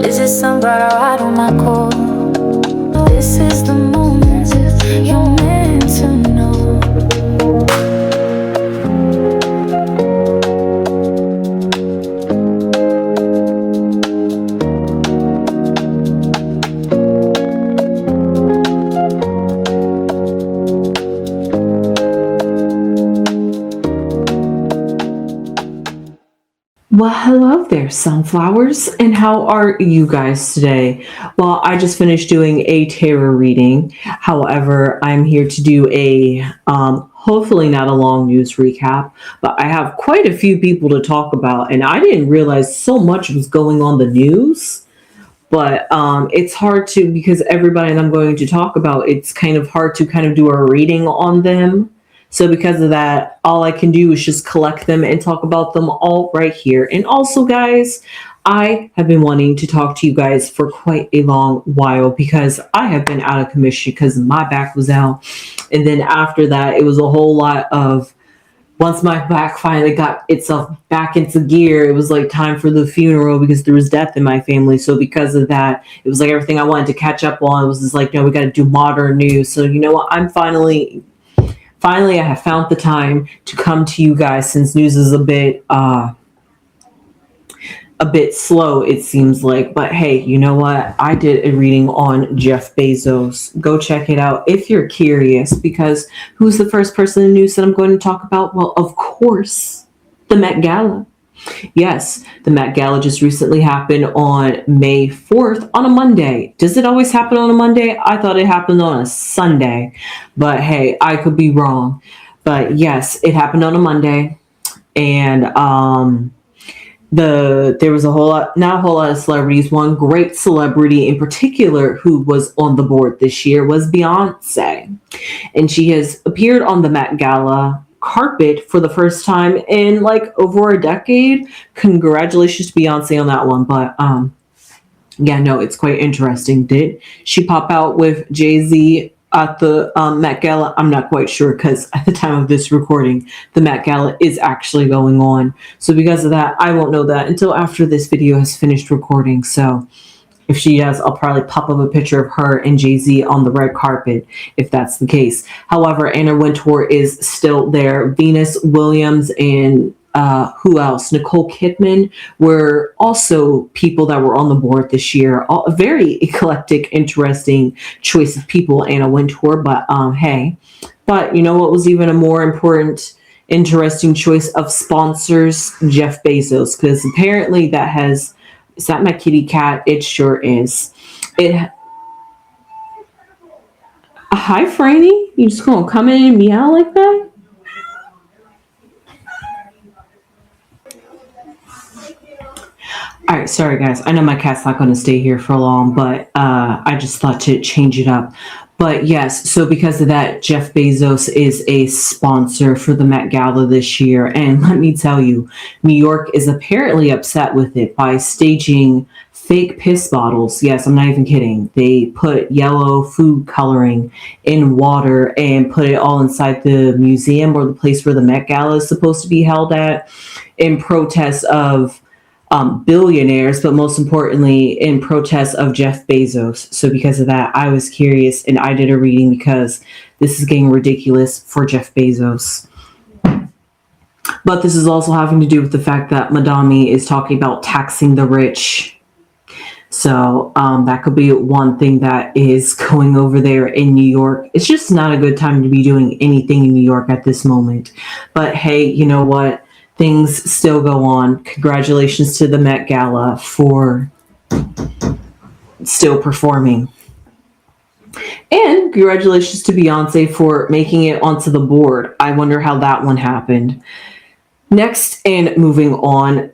Is it somebody right on my call? This is the moment you're meant to know. Well, hello there, sunflowers, and how are you guys today? Well, I just finished doing a tarot reading. However, I'm here to do a hopefully not a long news recap, but I have quite a few people to talk about, and I didn't realize so much was going on the news. But it's hard to, because everybody that I'm going to talk about, it's kind of hard to kind of do a reading on them. So because of that, all I can do is just collect them and talk about them all right here. And also, guys, I have been wanting to talk to you guys for quite a long while because I have been out of commission because my back was out. And then after that, it was a whole lot of, once my back finally got itself back into gear, it was like time for the funeral because there was death in my family. So because of that, it was like everything I wanted to catch up on was just like, no, we got to do modern news. So you know what? I'm finally, I have found the time to come to you guys since news is a bit slow, it seems like. But hey, you know what? I did a reading on Jeff Bezos. Go check it out if you're curious, because who's the first person in the news that I'm going to talk about? Well, of course, the Met Gala. Yes, the Met Gala just recently happened on May 4th on a Monday. Does it always happen on a Monday? I thought it happened on a Sunday, but hey, I could be wrong. But yes, it happened on a Monday, and there was not a whole lot of celebrities. One great celebrity in particular who was on the board this year was Beyonce, and she has appeared on the Met Gala carpet for the first time in like over a decade. Congratulations to Beyonce on that one. But yeah, no, it's quite interesting. Did she pop out with Jay-Z at the Met Gala? I'm not quite sure because at the time of this recording, the Met Gala is actually going on. So because of that, I won't know that until after this video has finished recording. So if she does, I'll probably pop up a picture of her and Jay-Z on the red carpet, if that's the case. However, Anna Wintour is still there. Venus Williams and who else? Nicole Kidman were also people that were on the board this year. A very eclectic, interesting choice of people, Anna Wintour. But hey, but you know what was even a more important, interesting choice of sponsors? Jeff Bezos, because apparently that has. Is that my kitty cat? It sure is. Hi, Franny. You just gonna come in and meow like that? All right, sorry guys. I know my cat's not going to stay here for long, but I just thought to change it up. But yes, so because of that, Jeff Bezos is a sponsor for the Met Gala this year. And let me tell you, New York is apparently upset with it by staging fake piss bottles. Yes, I'm not even kidding. They put yellow food coloring in water and put it all inside the museum or the place where the Met Gala is supposed to be held at, in protest of billionaires, but most importantly in protest of Jeff Bezos. So because of that, I was curious and I did a reading because this is getting ridiculous for Jeff Bezos. But this is also having to do with the fact that Madame is talking about taxing the rich. So that could be one thing that is going over there in New York. It's just not a good time to be doing anything in New York at this moment. But hey, you know what? Things still go on. Congratulations to the Met Gala for still performing. And congratulations to Beyonce for making it onto the board. I wonder how that one happened. Next, and moving on,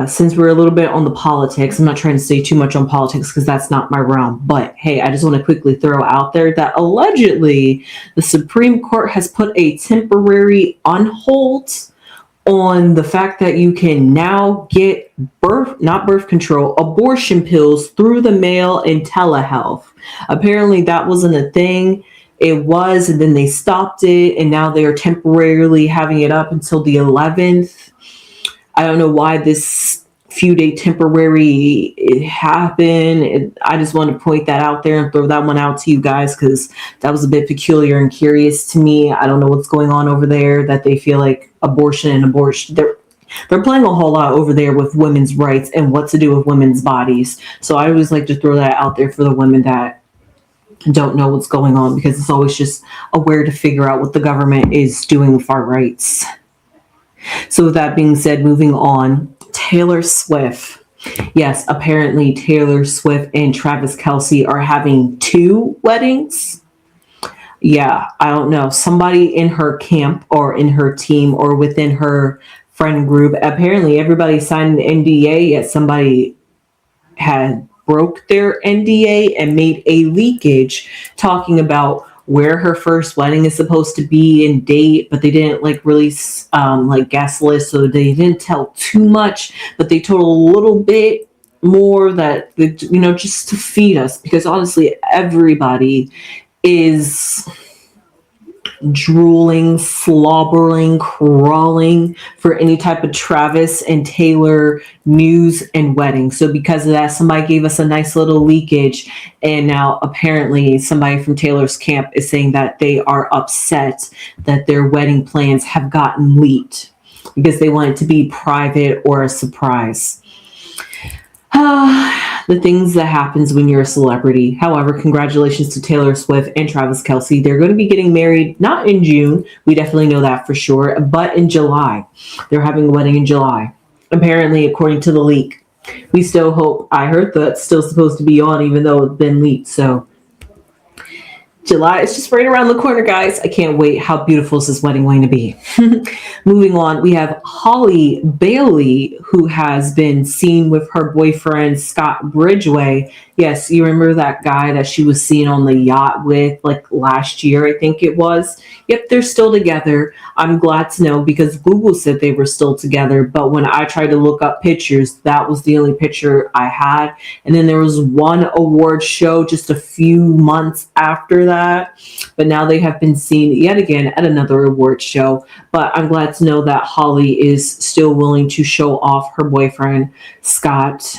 since we're a little bit on the politics, I'm not trying to say too much on politics because that's not my realm. But hey, I just want to quickly throw out there that allegedly the Supreme Court has put a temporary on hold on the fact that you can now get birth control, abortion pills through the mail in telehealth. Apparently that wasn't a thing. It was, and then they stopped it, and now they are temporarily having it up until the 11th. I don't know why this few day temporary it happened. I just want to point that out there and throw that one out to you guys because that was a bit peculiar and curious to me. I don't know what's going on over there that they feel like abortion. They're playing a whole lot over there with women's rights and what to do with women's bodies. So I always like to throw that out there for the women that don't know what's going on, because it's always just aware to figure out what the government is doing with our rights. So with that being said, moving on, Taylor Swift. Yes, apparently Taylor Swift and Travis Kelce are having 2 weddings. Yeah, I don't know. Somebody in her camp or in her team or within her friend group, apparently everybody signed an NDA, yet somebody had broke their NDA and made a leakage talking about where her first wedding is supposed to be and date, but they didn't release guest list, so they didn't tell too much, but they told a little bit more that just to feed us, because honestly everybody is drooling, slobbering, crawling for any type of Travis and Taylor news and wedding. So because of that, somebody gave us a nice little leakage, and now apparently somebody from Taylor's camp is saying that they are upset that their wedding plans have gotten leaked because they want it to be private or a surprise. The things that happens when you're a celebrity. However, congratulations to Taylor Swift and Travis Kelce. They're going to be getting married, not in June. We definitely know that for sure, but in July. They're having a wedding in July. Apparently, according to the leak. We still hope. I heard that's still supposed to be on, even though it's been leaked. So July is just right around the corner, guys. I can't wait. How beautiful is this wedding going to be? Moving on, we have Holly Bailey, who has been seen with her boyfriend, Scott Bridgeway. Yes, you remember that guy that she was seen on the yacht with last year, I think it was. Yep, they're still together. I'm glad to know because Google said they were still together. But when I tried to look up pictures, that was the only picture I had. And then there was one award show just a few months after that. But now they have been seen yet again at another award show. But I'm glad to know that Holly is still willing to show off her boyfriend, Scott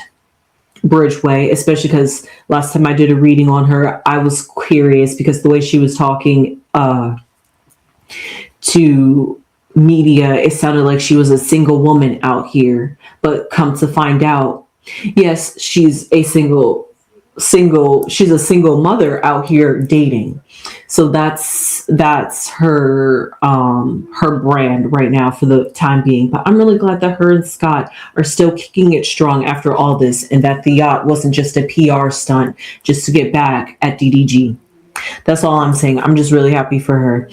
Bridgeway, especially because last time I did a reading on her, I was curious because the way she was talking to media, it sounded like she was a single woman out here. But come to find out, yes, she's a single mother out here dating. So that's her her brand right now for the time being. But I'm really glad that her and Scott are still kicking it strong after all this, and that the yacht wasn't just a PR stunt just to get back at DDG. That's all I'm saying. I'm just really happy for her.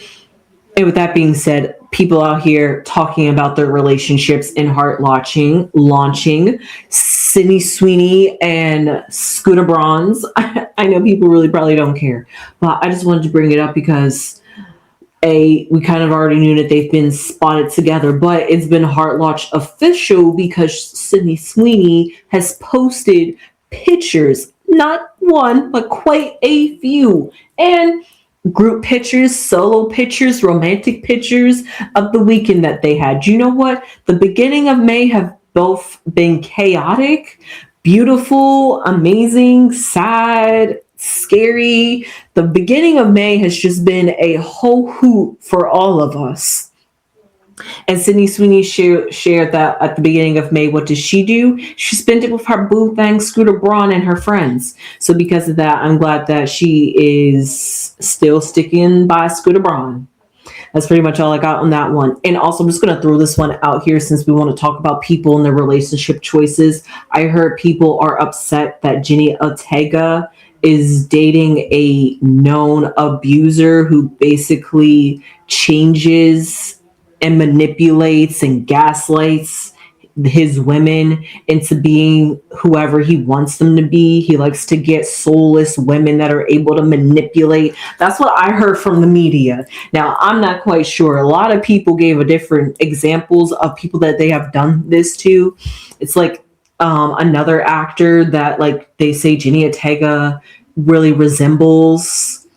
And with that being said, people out here talking about their relationships and heart launching Sydney Sweeney and Scooter Braun's. I know people really probably don't care, but I just wanted to bring it up because we kind of already knew that they've been spotted together, but it's been heart launch official because Sydney Sweeney has posted pictures, not one, but quite a few, and group pictures, solo pictures, romantic pictures of the weekend that they had. You know what? The beginning of May have both been chaotic, beautiful, amazing, sad, scary. The beginning of May has just been a whole hoot for all of us. And Sydney Sweeney shared that at the beginning of May. What does she do? She spent it with her boo thing, Scooter Braun, and her friends. So because of that, I'm glad that she is still sticking by Scooter Braun. That's pretty much all I got on that one. And also, I'm just going to throw this one out here since we want to talk about people and their relationship choices. I heard people are upset that Jenny Ortega is dating a known abuser who basically changes and manipulates and gaslights his women into being whoever he wants them to be. He likes to get soulless women that are able to manipulate. That's what I heard from the media. Now, I'm not quite sure. A lot of people gave a different examples of people that they have done this to. It's like another actor that they say Jenny Ortega really resembles.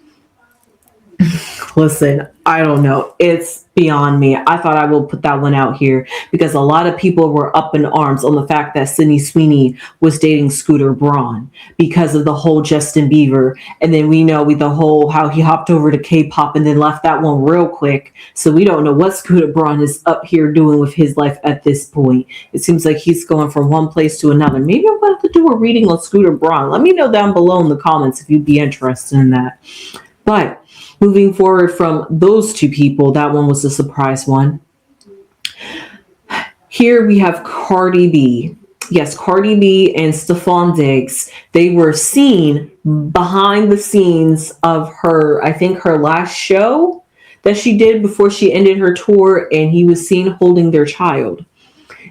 Listen, I don't know. It's beyond me. I thought I will put that one out here because a lot of people were up in arms on the fact that Sydney Sweeney was dating Scooter Braun because of the whole Justin Bieber. And then we know with the whole how he hopped over to K-pop and then left that one real quick. So we don't know what Scooter Braun is up here doing with his life at this point. It seems like he's going from one place to another. Maybe I'm going to have to do a reading on Scooter Braun. Let me know down below in the comments if you'd be interested in that. But moving forward from those two people, that one was a surprise one. Here we have Cardi B. Yes, Cardi B and Stephon Diggs. They were seen behind the scenes of her, I think her last show that she did before she ended her tour, and he was seen holding their child.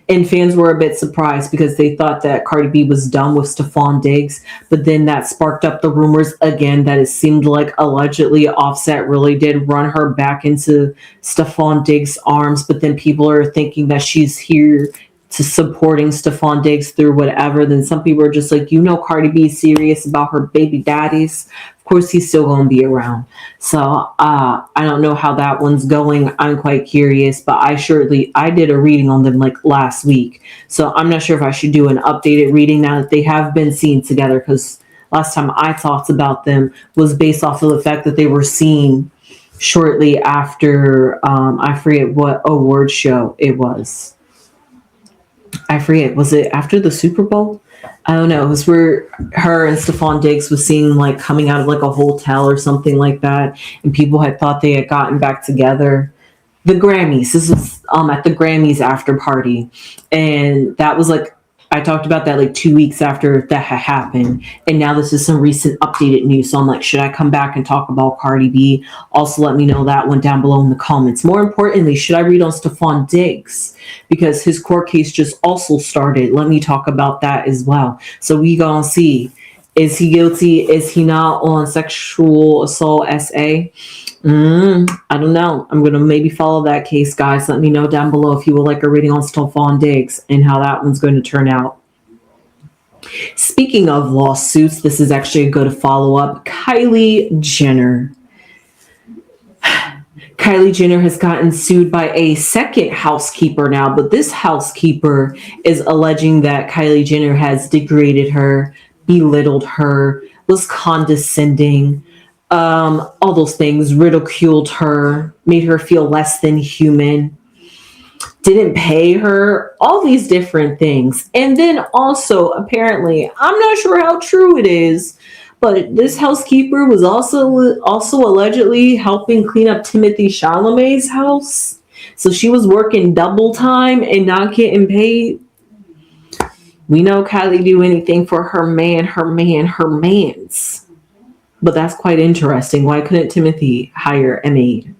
And fans were a bit surprised because they thought that Cardi B was done with Stephon Diggs. But then that sparked up the rumors again that it seemed like allegedly Offset really did run her back into Stephon Diggs' arms. But then people are thinking that she's here to supporting Stephon Diggs through whatever. Then some people are just like, Cardi B is serious about her baby daddies. Of course, he's still going to be around. So I don't know how that one's going. I'm quite curious, but I did a reading on them like last week. So I'm not sure if I should do an updated reading now that they have been seen together, because last time I talked about them was based off of the fact that they were seen shortly after, I forget what award show it was. I forget, was it after the Super Bowl? I don't know. It was where her and Stephon Diggs was seen like coming out of like a hotel or something like that, and people had thought they had gotten back together. The Grammys. This was at the Grammys after party, and that was like I talked about that like 2 weeks after that had happened, and now this is some recent updated news. So I'm like, should I come back and talk about Cardi B? Also, let me know that one down below in the comments. More importantly, should I read on Stephon Diggs? Because his court case just also started. Let me talk about that as well. So we gonna see, is he guilty? Is he not on sexual assault SA? I don't know. I'm going to maybe follow that case, guys. Let me know down below if you would like a reading on Stephon Diggs and how that one's going to turn out. Speaking of lawsuits, this is actually a good follow-up. Kylie Jenner. Kylie Jenner has gotten sued by a second housekeeper now, but this housekeeper is alleging that Kylie Jenner has degraded her, belittled her, was condescending, all those things, ridiculed her, made her feel less than human, didn't pay her, all these different things. And then also, apparently, I'm not sure how true it is, but this housekeeper was also allegedly helping clean up Timothy Chalamet's house. So she was working double time and not getting paid. We know Kylie do anything for her man, her mans. But that's quite interesting. Why couldn't Timothy hire a maid?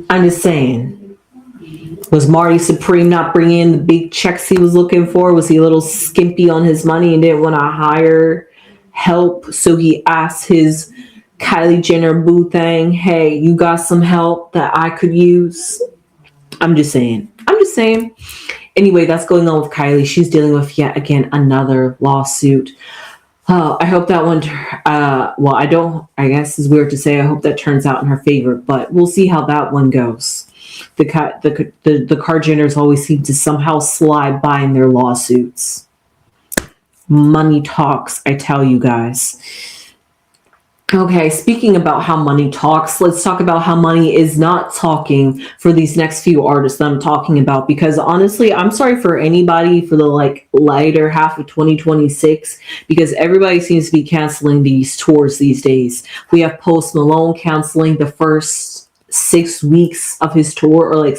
I'm just saying. Was Marty Supreme not bringing in the big checks he was looking for? Was he a little skimpy on his money and didn't want to hire help? So he asked his Kylie Jenner boo thing, hey, you got some help that I could use? I'm just saying. Anyway, that's going on with Kylie. She's dealing with yet again another lawsuit. I hope that one, I guess it's weird to say, I hope that turns out in her favor, but we'll see how that one goes. The Kardashians always seem to somehow slide by in their lawsuits. Money talks, I tell you guys. Okay, speaking about how money talks, let's talk about how money is not talking for these next few artists that I'm talking about. Because honestly, I'm sorry for anybody for the later half of 2026, because everybody seems to be canceling these tours these days. We have Post Malone canceling the first 6 weeks of his tour, or I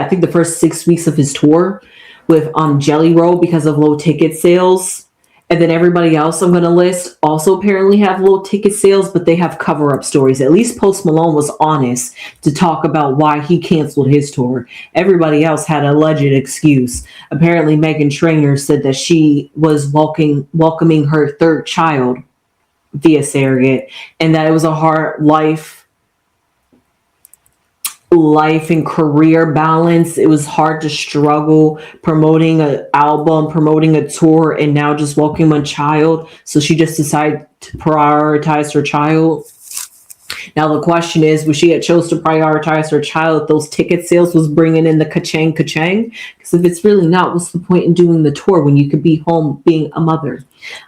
think the first 6 weeks of his tour with Jelly Roll because of low ticket sales. And then everybody else I'm going to list also apparently have low ticket sales, but they have cover-up stories. At least Post Malone was honest to talk about why he canceled his tour. Everybody else had an alleged excuse. Apparently, Meghan Trainor said that she was welcoming her third child via surrogate, and that it was a hard life life and career balance. It was hard to struggle promoting an album, promoting a tour, and now just welcoming a child. So she just decided to prioritize her child. Now the question is, was she had chose to prioritize her child? Those ticket sales was bringing in the ka-chang ka-chang. Because if it's really not, what's the point in doing the tour when you could be home being a mother?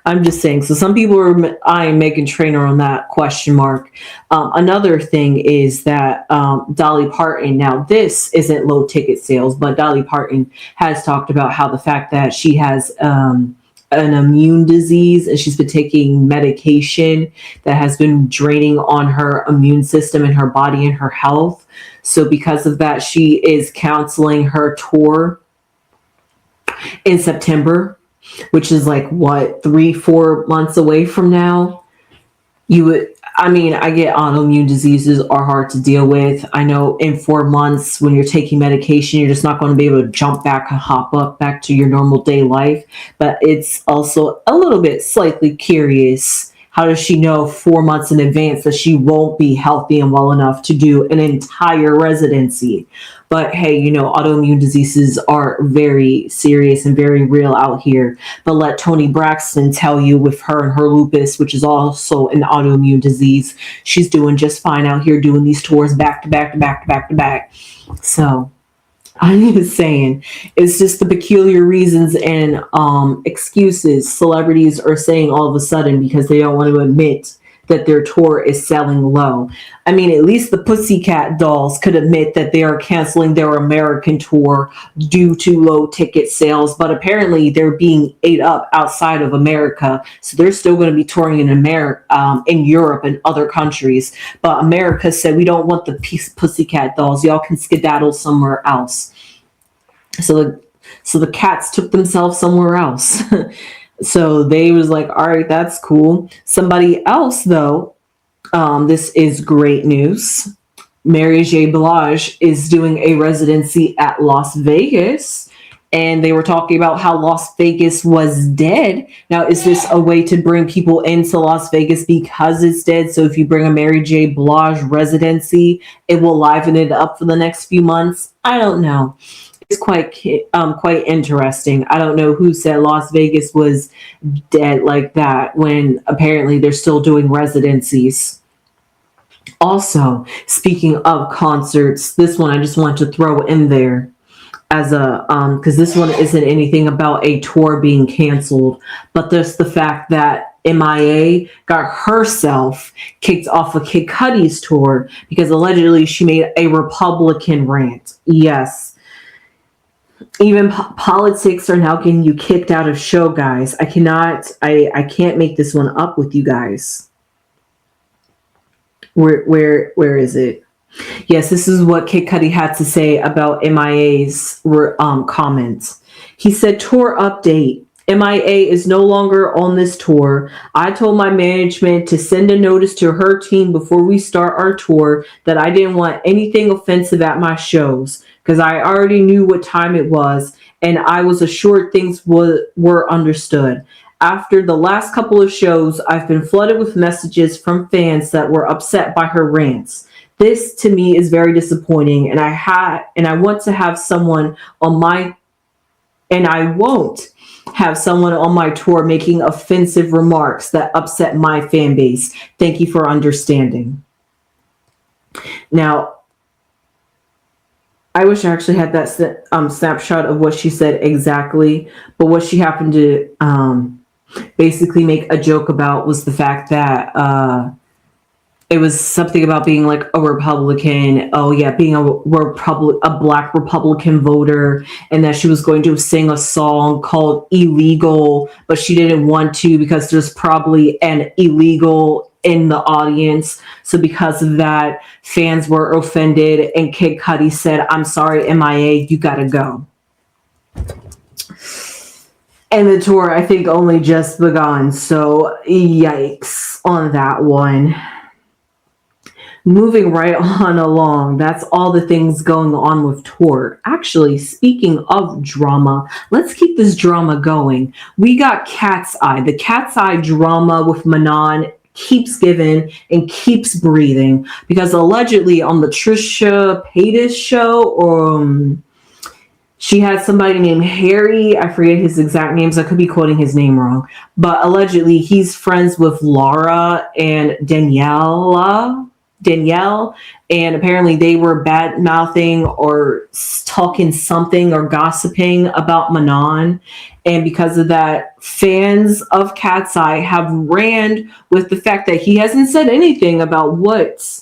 I'm just saying. So some people are eyeing Meghan Trainor on that question mark. Another thing is that Dolly Parton. Now this isn't low ticket sales, but Dolly Parton has talked about how the fact that she has an immune disease and she's been taking medication that has been draining on her immune system and her body and her health. So because of that, she is canceling her tour in September, which is like what, 3-4 months away from now. I get autoimmune diseases are hard to deal with. I know in 4 months when you're taking medication, you're just not going to be able to jump back and hop up back to your normal day life. But it's also a little bit slightly curious. How does she know 4 months in advance that she won't be healthy and well enough to do an entire residency? But hey, autoimmune diseases are very serious and very real out here. But let Toni Braxton tell you, with her and her lupus, which is also an autoimmune disease, she's doing just fine out here doing these tours back to back to back to back to back. So I'm just saying, it's just the peculiar reasons and excuses celebrities are saying all of a sudden because they don't want to admit that their tour is selling low. I mean, at least the Pussycat Dolls could admit that they are canceling their American tour due to low ticket sales, but apparently they're being ate up outside of America, so they're still going to be touring in in Europe and other countries. But America said, we don't want the Pussycat Dolls. Y'all can skedaddle somewhere else. So the cats took themselves somewhere else. So they was like, all right, that's cool. Somebody else, though, this is great news. Mary J. Blige is doing a residency at Las Vegas. And they were talking about how Las Vegas was dead. Now, is this a way to bring people into Las Vegas because it's dead? So if you bring a Mary J. Blige residency, it will liven it up for the next few months? I don't know. It's quite interesting. I don't know who said Las Vegas was dead like that when apparently they're still doing residencies. Also, speaking of concerts, this one I just want to throw in there as a because this one isn't anything about a tour being canceled, but there's the fact that MIA got herself kicked off of Kid Cudi's tour because allegedly she made a Republican rant. Yes. Even politics are now getting you kicked out of show, guys. I can't make this one up with you guys. Where is it? Yes, this is what Kid Cudi had to say about MIA's comments. He said, tour update. MIA is no longer on this tour. I told my management to send a notice to her team before we start our tour that I didn't want anything offensive at my shows because I already knew what time it was and I was assured things were understood. After the last couple of shows, I've been flooded with messages from fans that were upset by her rants. This to me is very disappointing, and I want to have someone on my and I won't have someone on my tour making offensive remarks that upset my fan base. Thank you for understanding. Now, I wish I actually had that snapshot of what she said exactly, but what she happened to basically make a joke about was the fact that it was something about being like a Republican. Oh yeah, being a black Republican voter, and that she was going to sing a song called "Illegal," but she didn't want to because there's probably an illegal in the audience. So because of that, fans were offended, and Kid Cudi said, "I'm sorry, MIA, you gotta go." And the tour, I think, only just begun. So yikes on that one. Moving right on along, that's all the things going on with tour. Actually, speaking of drama, let's keep this drama going. We got Cat's Eye, the Cat's Eye drama with Manon keeps giving and keeps breathing, because allegedly on the Trisha Paytas show, she had somebody named Harry. I forget his exact names. I could be quoting his name wrong. But allegedly, he's friends with Laura and Danielle. And apparently they were bad mouthing or talking something or gossiping about Manon. And because of that, fans of Cat's Eye have ran with the fact that he hasn't said anything about what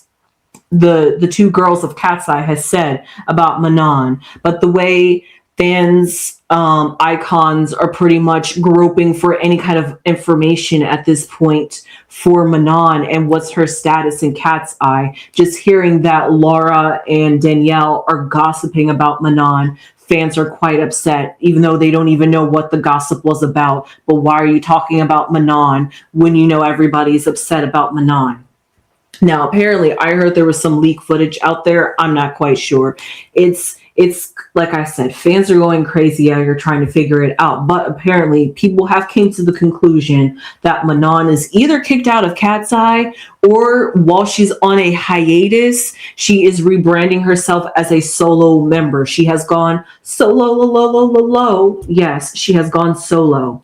the two girls of Cat's Eye has said about Manon, but the way fans icons are pretty much groping for any kind of information at this point for Manon and what's her status in Cat's Eye. Just hearing that Laura and Danielle are gossiping about Manon, fans are quite upset, even though they don't even know what the gossip was about. But why are you talking about Manon when you know everybody's upset about Manon? Now, apparently, I heard there was some leak footage out there. I'm not quite sure. It's like I said, fans are going crazy out here trying to figure it out. But apparently, people have came to the conclusion that Manon is either kicked out of Cat's Eye, or while she's on a hiatus, she is rebranding herself as a solo member. She has gone solo. Yes, she has gone solo.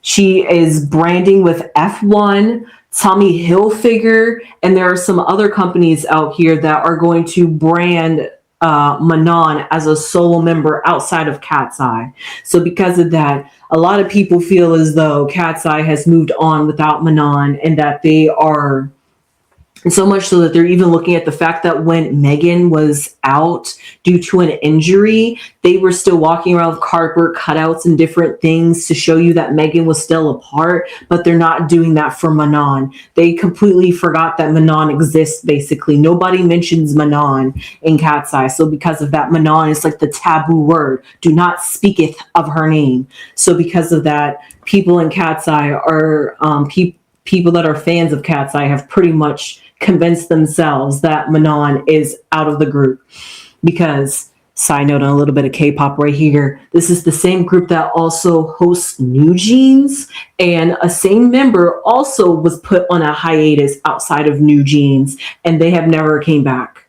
She is branding with F1, Tommy Hilfiger, and there are some other companies out here that are going to brand Manon as a solo member outside of Cat's Eye. So because of that, a lot of people feel as though Cat's Eye has moved on without Manon, and that they are, so much so that they're even looking at the fact that when Megan was out due to an injury, they were still walking around with cardboard cutouts and different things to show you that Megan was still a part, but they're not doing that for Manon. They completely forgot that Manon exists, basically. Nobody mentions Manon in Cat's Eye. So because of that, Manon is like the taboo word. Do not speaketh of her name. So because of that, people in Cat's Eye are, people that are fans of Cat's Eye have pretty much convinced themselves that Manon is out of the group. Because, side note on a little bit of K-pop right here, this is the same group that also hosts New Jeans, and a same member also was put on a hiatus outside of New Jeans, and they have never came back.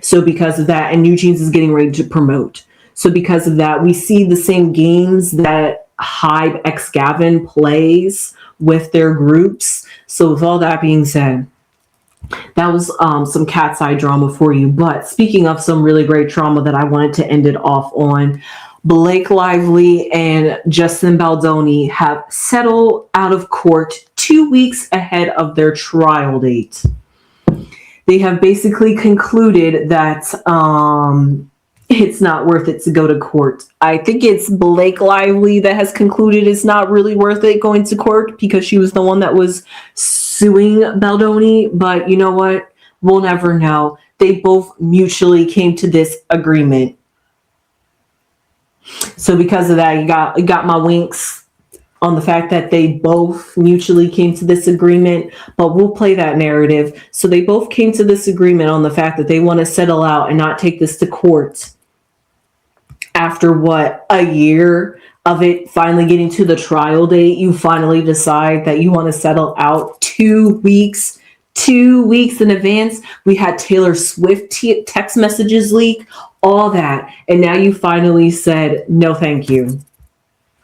So because of that, and New Jeans is getting ready to promote. So because of that, we see the same games that Hybe X Gavin plays with their groups. So with all that being said, that was some Cat's Eye drama for you. But speaking of some really great drama that I wanted to end it off on, Blake Lively and Justin Baldoni have settled out of court 2 weeks ahead of their trial date. They have basically concluded that it's not worth it to go to court. I think it's Blake Lively that has concluded it's not really worth it going to court, because she was the one that was suing Baldoni. But you know what? We'll never know. They both mutually came to this agreement. So because of that, you got my winks on the fact that they both mutually came to this agreement, but we'll play that narrative. So they both came to this agreement on the fact that they want to settle out and not take this to court. After what, a year of it finally getting to the trial date, you finally decide that you want to settle out 2 weeks in advance. We had Taylor Swift text messages leak, all that. And now you finally said, no, thank you.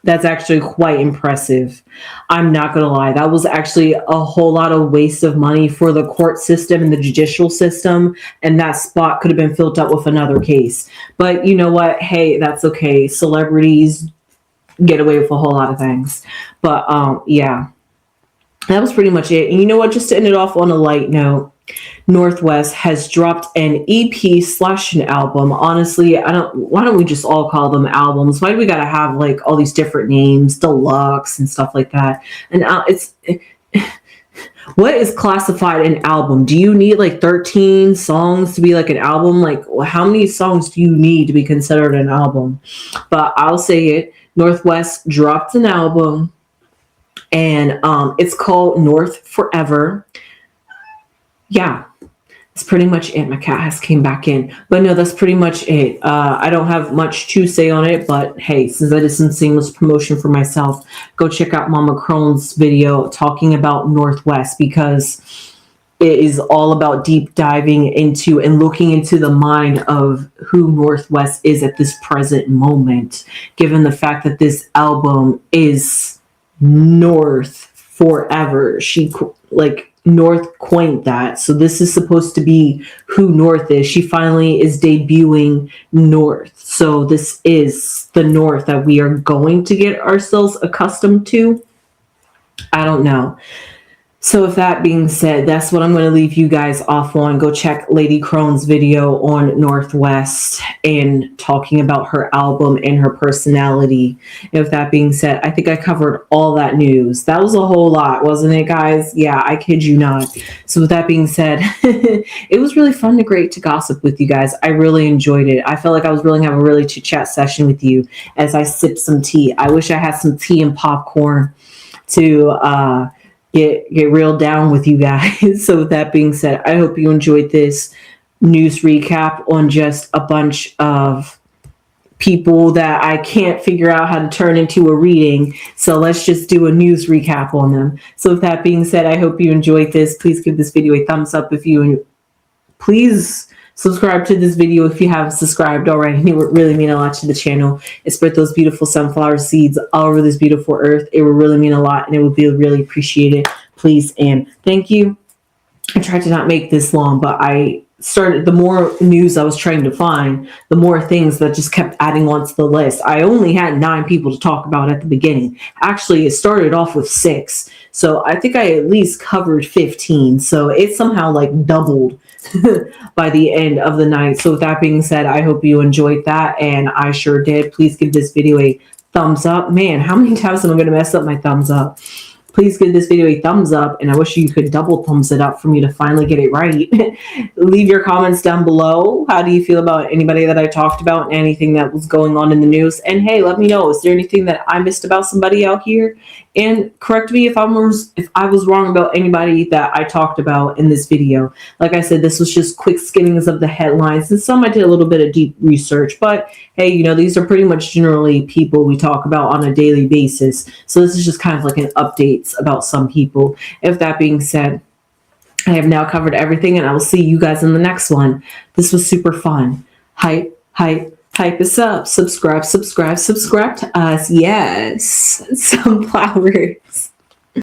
That's actually quite impressive. I'm not going to lie. That was actually a whole lot of waste of money for the court system and the judicial system. And that spot could have been filled up with another case. But you know what? Hey, that's okay. Celebrities get away with a whole lot of things. But yeah, that was pretty much it. And you know what? Just to end it off on a light note, Northwest has dropped an EP/an album. Honestly, why don't we just all call them albums? Why do we gotta have like all these different names, deluxe and stuff like that? And what is classified an album? Do you need like 13 songs to be like an album? Like, how many songs do you need to be considered an album? But I'll say it, Northwest dropped an album, and it's called North Forever. Yeah, That's pretty much it. My cat has came back in. But no, that's pretty much it. I don't have much to say on it, but hey, since I did some seamless promotion for myself, go check out Mama Crones' video talking about Northwest, because it is all about deep diving into and looking into the mind of who Northwest is at this present moment, given the fact that this album is North forever. She like North coined that. So this is supposed to be who North is. She finally is debuting North. So this is the North that we are going to get ourselves accustomed to. I don't know. So with that being said, that's what I'm going to leave you guys off on. Go check Lady Crone's video on Northwest and talking about her album and her personality. And with that being said, I think I covered all that news. That was a whole lot, wasn't it, guys? Yeah, I kid you not. So with that being said, it was really fun and great to gossip with you guys. I really enjoyed it. I felt like I was really having a really chit-chat session with you as I sipped some tea. I wish I had some tea and popcorn to get real down with you guys. So with that being said, I hope you enjoyed this news recap on just a bunch of people that I can't figure out how to turn into a reading. So let's just do a news recap on them. So with that being said, I hope you enjoyed this. Please give this video a thumbs up if you please subscribe to this video if you haven't subscribed already. It would really mean a lot to the channel. It spread those beautiful sunflower seeds all over this beautiful earth. It would really mean a lot, and it would be really appreciated. Please and thank you. I tried to not make this long, but I started, the more news I was trying to find, the more things that just kept adding onto the list. I only had 9 people to talk about at the beginning. Actually, it started off with 6. So I think I at least covered 15. So it somehow like doubled by the end of the night. So with that being said, I hope you enjoyed that, and I sure did. Please give this video a thumbs up. Man, how many times am I going to mess up my thumbs up? Please give this video a thumbs up, and I wish you could double thumbs it up for me to finally get it right. Leave your comments down below. How do you feel about anybody that I talked about and anything that was going on in the news? And hey, let me know, is there anything that I missed about somebody out here? And correct me if I was wrong about anybody that I talked about in this video. Like I said, this was just quick skimmings of the headlines, and some I did a little bit of deep research. But hey, you know, these are pretty much generally people we talk about on a daily basis. So this is just kind of like an update about some people. If that being said, I have now covered everything, and I will see you guys in the next one. This was super fun. Hype us up. Subscribe to us. Yes. Sunflowers.